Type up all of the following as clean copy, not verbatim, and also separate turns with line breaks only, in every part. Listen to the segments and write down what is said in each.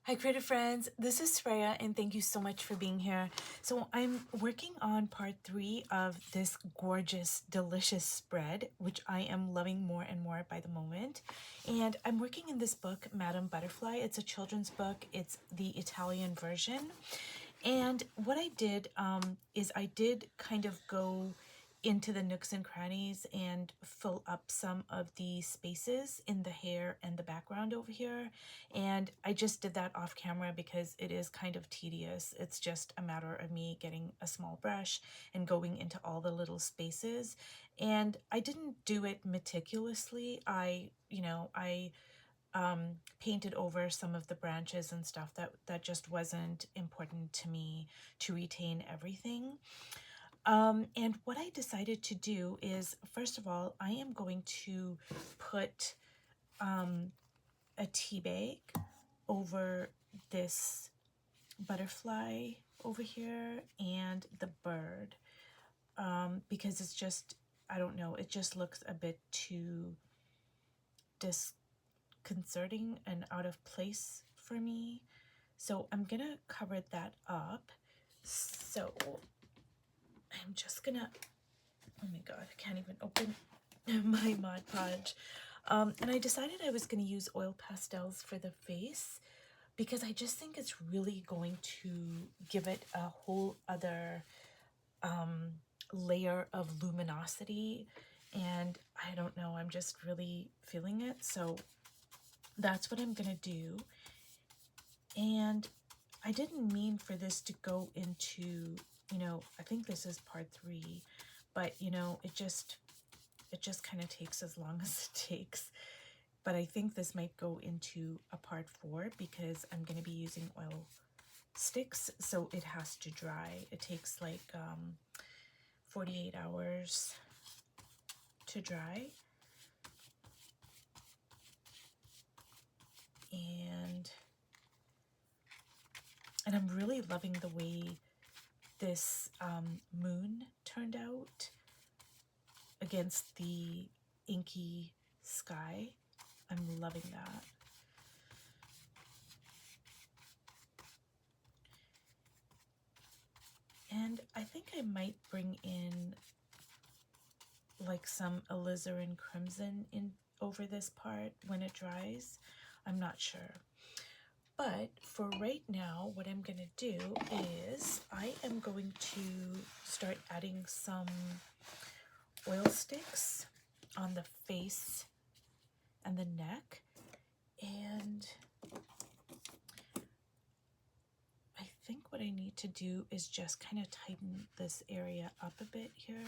Hi creative friends, this is Freya and thank you so much for being here. So I'm working on part 3 of this gorgeous, delicious spread, which I am loving more and more by the moment. And I'm working in this book, Madame Butterfly. It's a children's book. It's the Italian version. And what I did is I did kind of go into the nooks and crannies and fill up some of the spaces in the hair and the background over here. And I just did that off camera because it is kind of tedious. It's just a matter of me getting a small brush and going into all the little spaces. And I didn't do it meticulously. I painted over some of the branches and stuff that just wasn't important to me to retain everything. And what I decided to do is, first of all, I am going to put a tea bag over this butterfly over here and the bird, because it's just, I don't know, it just looks a bit too disconcerting and out of place for me. So I'm gonna cover that up. So I'm just gonna, oh my god, I can't even open my Mod Podge. And I decided I was going to use oil pastels for the face because I just think it's really going to give it a whole other layer of luminosity. And I don't know, I'm just really feeling it. So that's what I'm going to do. And I didn't mean for this to go into, I think this is part 3, but it just kind of takes as long as it takes. But I think this might go into a part 4 because I'm going to be using oil sticks, so it has to dry. It takes like 48 hours to dry. And I'm really loving the way this moon turned out against the inky sky. I'm loving that. And I think I might bring in like some alizarin crimson in over this part when it dries. I'm not sure. But for right now, what I'm going to do is I am going to start adding some oil sticks on the face and the neck. And I think what I need to do is just kind of tighten this area up a bit here.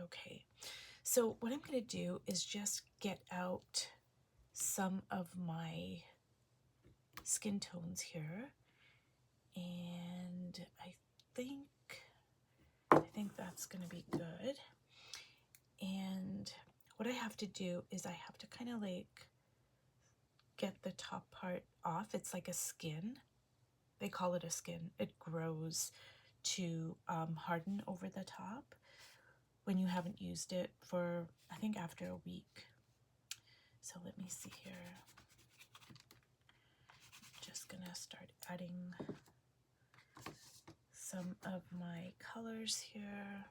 Okay, so what I'm going to do is just get out some of my skin tones here, and I think that's going to be good. And what I have to do is I have to kind of like get the top part off. It's like a skin. They call it a skin. It grows to harden over the top when you haven't used it for, I think, after a week. So let me see here. Just gonna start adding some of my colors here.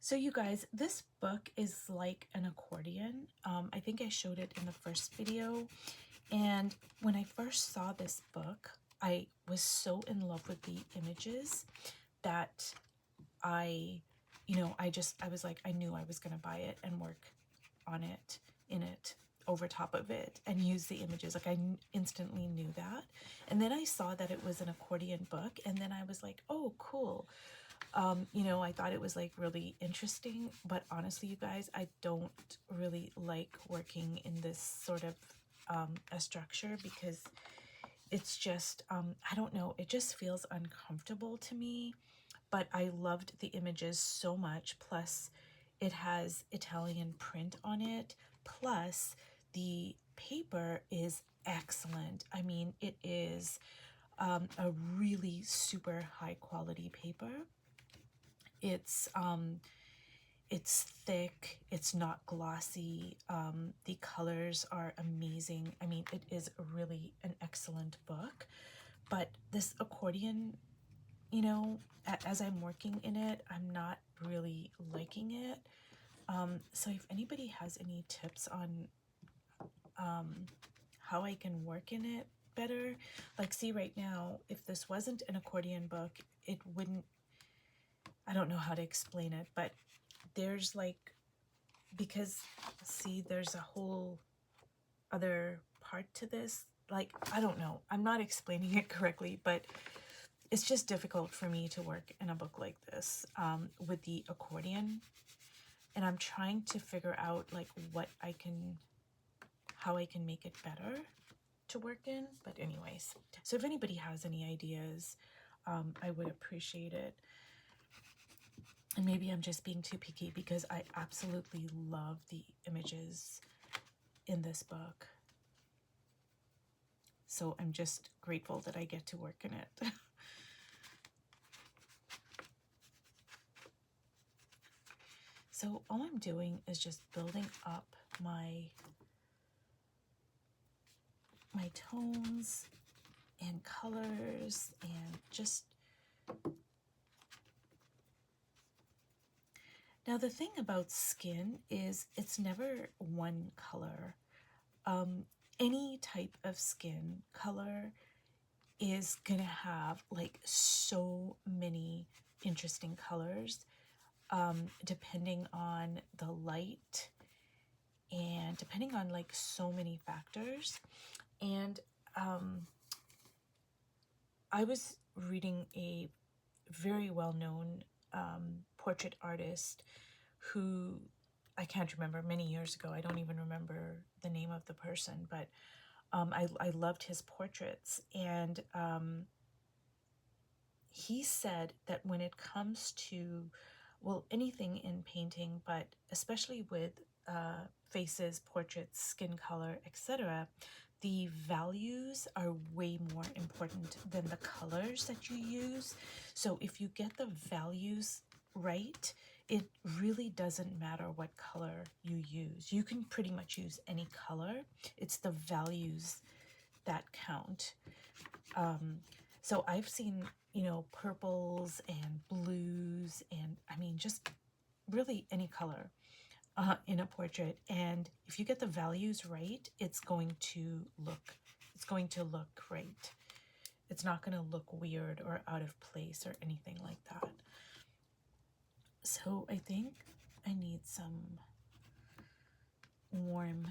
So you guys, this book is like an accordion. I think I showed it in the first video. And when I first saw this book, I was so in love with the images that I you know, I was like, I knew I was going to buy it and work on it, in it, over top of it, and use the images. Like, I instantly knew that. And then I saw that it was an accordion book, and then I was like, oh, cool. You know, I thought it was like really interesting, but honestly, you guys, I don't really like working in this sort of a structure, because it's just, I don't know, it just feels uncomfortable to me. But I loved the images so much. Plus, it has Italian print on it. Plus, the paper is excellent. I mean, it is a really super high quality paper. It's thick, it's not glossy. The colors are amazing. I mean, it is really an excellent book. But this accordion, you know, as I'm working in it, I'm not really liking it. So if anybody has any tips on how I can work in it better, like, see, right now, if this wasn't an accordion book, it wouldn't, I don't know how to explain it, but there's like, because see, there's a whole other part to this. Like, I don't know, I'm not explaining it correctly, but it's just difficult for me to work in a book like this with the accordion. And I'm trying to figure out like how I can make it better to work in. But anyways, so if anybody has any ideas, I would appreciate it. And maybe I'm just being too picky, because I absolutely love the images in this book. So I'm just grateful that I get to work in it. So all I'm doing is just building up my tones and colors, and just, now the thing about skin is it's never one color. Any type of skin color is gonna have like so many interesting colors, depending on the light and depending on like so many factors. And I was reading a very well-known portrait artist who, I can't remember, many years ago. I don't even remember the name of the person, but I loved his portraits. And he said that when it comes to, well, anything in painting, but especially with faces, portraits, skin color, etc., the values are way more important than the colors that you use. So if you get the values right, it really doesn't matter what color you use. You can pretty much use any color. It's the values that count. So I've seen, you know, purples and blues, and I mean, just really any color in a portrait. And if you get the values right, it's going to look great. It's not going to look weird or out of place or anything like that. So I think I need some warm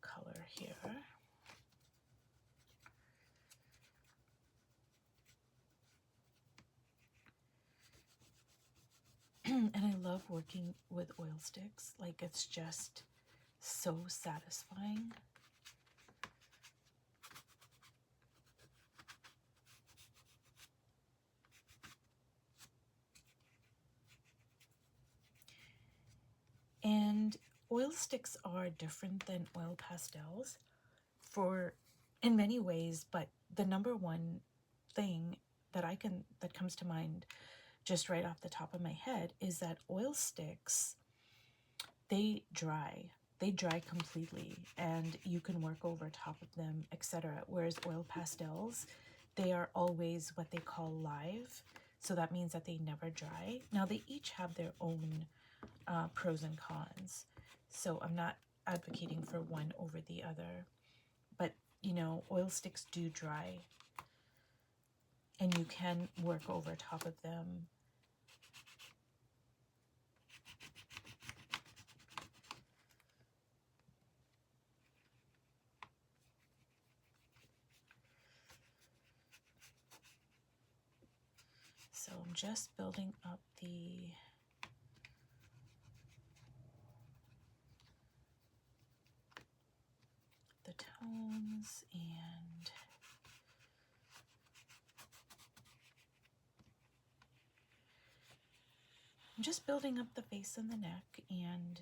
color here. And I love working with oil sticks. Like, it's just so satisfying. And oil sticks are different than oil pastels in many ways, but the number one thing that comes to mind just right off the top of my head is that oil sticks, they dry completely, and you can work over top of them, etc. Whereas oil pastels, they are always what they call live, so that means that they never dry. Now they each have their own pros and cons, so I'm not advocating for one over the other, but you know, oil sticks do dry, and you can work over top of them So I'm just building up the tones, and I'm just building up the face and the neck. And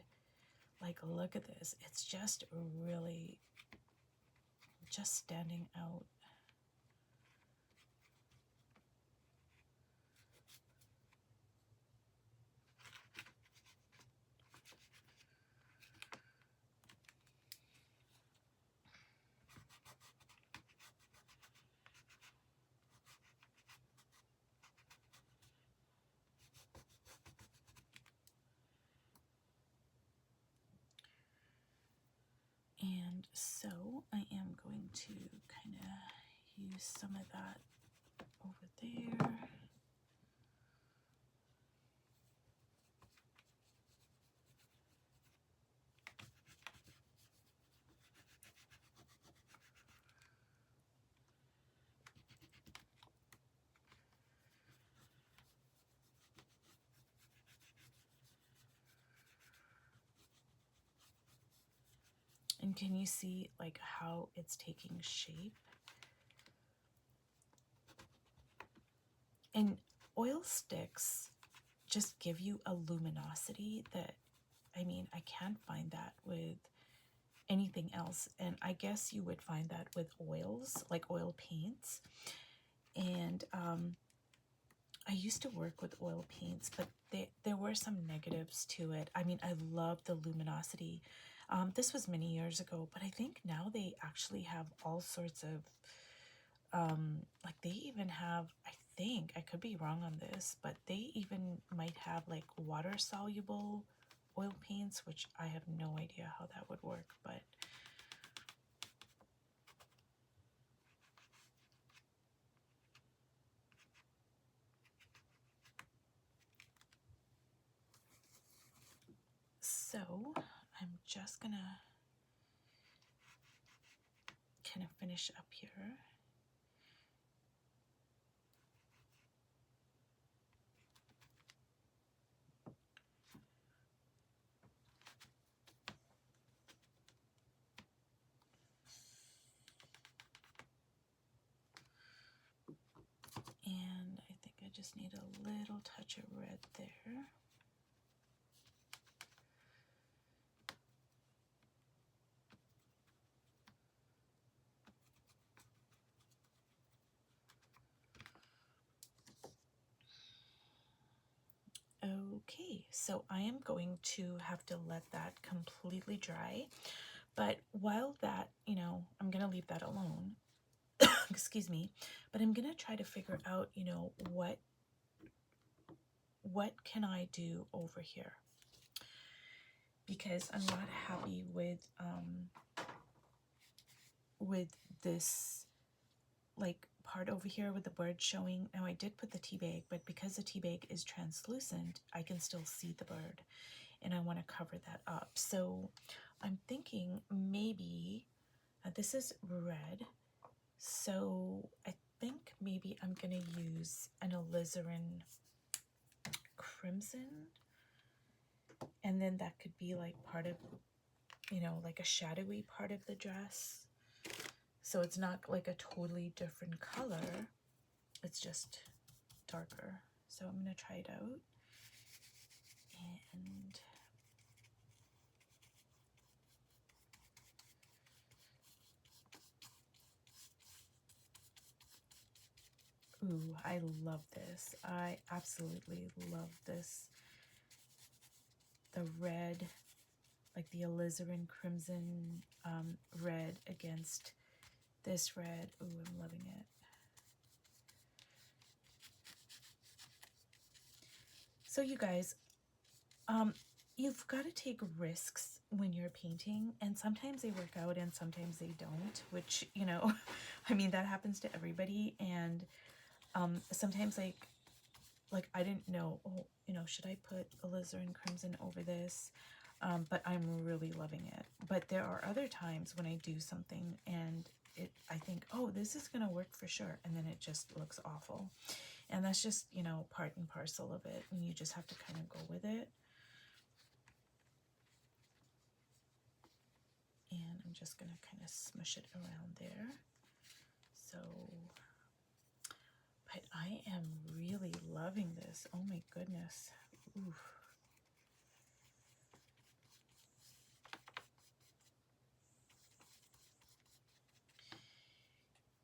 like, look at this, it's just really just standing out. And so I am going to kind of use some of that over there. And can you see like how it's taking shape? And oil sticks just give you a luminosity that, I mean, I can't find that with anything else. And I guess you would find that with oils, like oil paints. And I used to work with oil paints, but there were some negatives to it. I mean, I love the luminosity. This was many years ago, but I think now they actually have all sorts of, like they even have, I think, I could be wrong on this, but they even might have like water soluble oil paints, which I have no idea how that would work, but so I'm just gonna kind of finish up here. And I think I just need a little touch of red there. Okay, so I am going to have to let that completely dry. But while that, you know, I'm going to leave that alone. Excuse me. But I'm going to try to figure out, you know, what can I do over here? Because I'm not happy with this like part over here with the bird showing. Now I did put the tea bag, but because the tea bag is translucent, I can still see the bird, and I want to cover that up. So I'm thinking maybe this is red, so I think maybe I'm gonna use an alizarin crimson, and then that could be like part of, you know, like a shadowy part of the dress. So it's not like a totally different color, it's just darker. So I'm gonna try it out. And ooh, I love this. I absolutely love this. The red, like the alizarin crimson red against this red. Ooh, I'm loving it. So you guys, you've got to take risks when you're painting, and sometimes they work out and sometimes they don't, which, you know, I mean, that happens to everybody. And sometimes like I didn't know, oh, you know, should I put alizarin crimson over this? But I'm really loving it. But there are other times when I do something and I think, oh, this is gonna work for sure, and then it just looks awful. And that's just, you know, part and parcel of it, and you just have to kind of go with it. And I'm just gonna kind of smush it around there. So, but I am really loving this. Oh my goodness. Oof.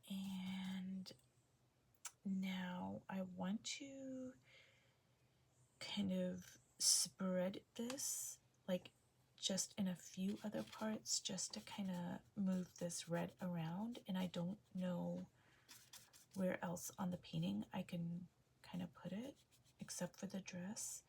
And now I want to kind of spread this like just in a few other parts, just to kind of move this red around. And I don't know where else on the painting I can kind of put it except for the dress.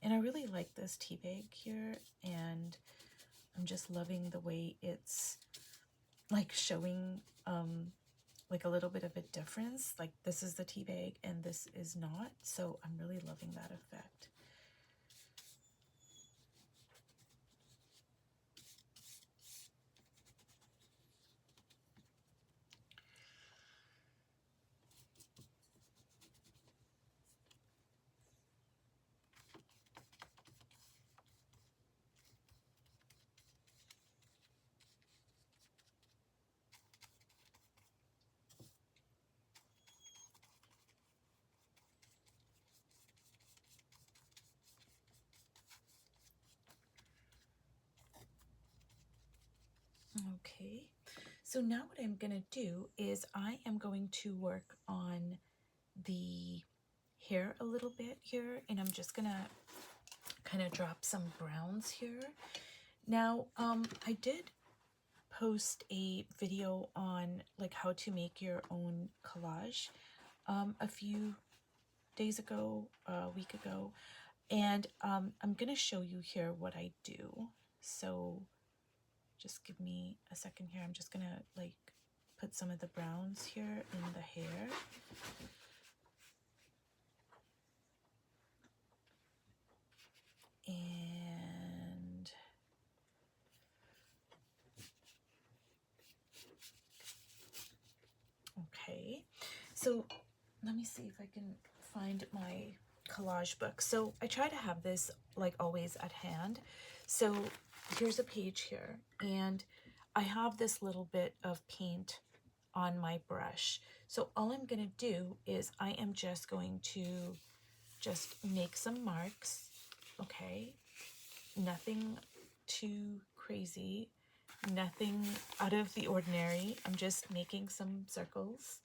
And I really like this tea bag here, and I'm just loving the way it's like showing like a little bit of a difference. Like this is the tea bag and this is not. So I'm really loving that effect. Okay, so now what I'm gonna do is I am going to work on the hair a little bit here, and I'm just gonna kind of drop some browns here. Now, I did post a video on like how to make your own collage a few days ago, a week ago, and I'm gonna show you here what I do. So just give me a second here. I'm just gonna like put some of the browns here in the hair. And okay, so let me see if I can find my collage book. So I try to have this like always at hand. So here's a page here, and I have this little bit of paint on my brush. So all I'm gonna do is I am just going to just make some marks, okay? Nothing too crazy, nothing out of the ordinary. I'm just making some circles,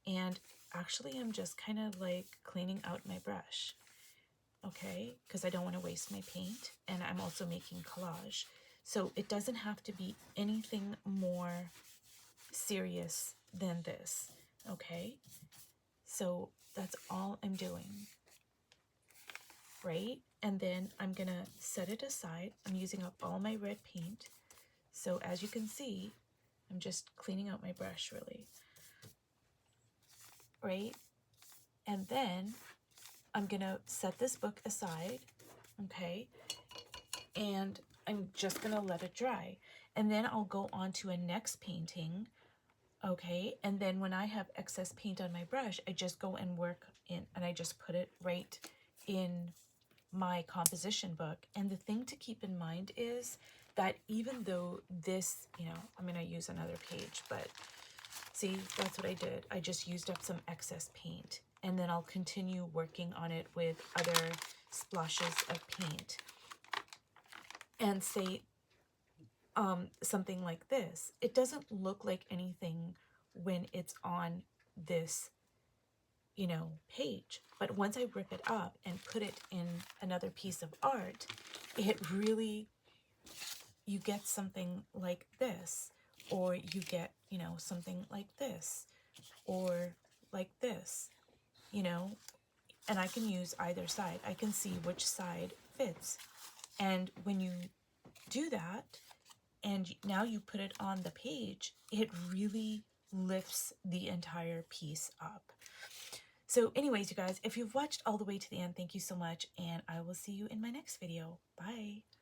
and actually I'm just kind of like cleaning out my brush, okay? Because I don't want to waste my paint, and I'm also making collage. So it doesn't have to be anything more serious than this, okay? So that's all I'm doing, right? And then I'm gonna set it aside. I'm using up all my red paint. So as you can see, I'm just cleaning out my brush really, right? And then I'm gonna set this book aside, okay? And I'm just gonna let it dry. And then I'll go on to a next painting, okay? And then when I have excess paint on my brush, I just go and work in, and I just put it right in my composition book. And the thing to keep in mind is that even though this, you know, I'm gonna use another page, but see, that's what I did. I just used up some excess paint, and then I'll continue working on it with other splashes of paint. And say something like this. It doesn't look like anything when it's on this, you know, page. But once I rip it up and put it in another piece of art, it really, you get something like this, or you get, you know, something like this, or like this, you know, and I can use either side. I can see which side fits. And when you do that, and now you put it on the page, it really lifts the entire piece up. So anyways, you guys, if you've watched all the way to the end, thank you so much, and I will see you in my next video. Bye.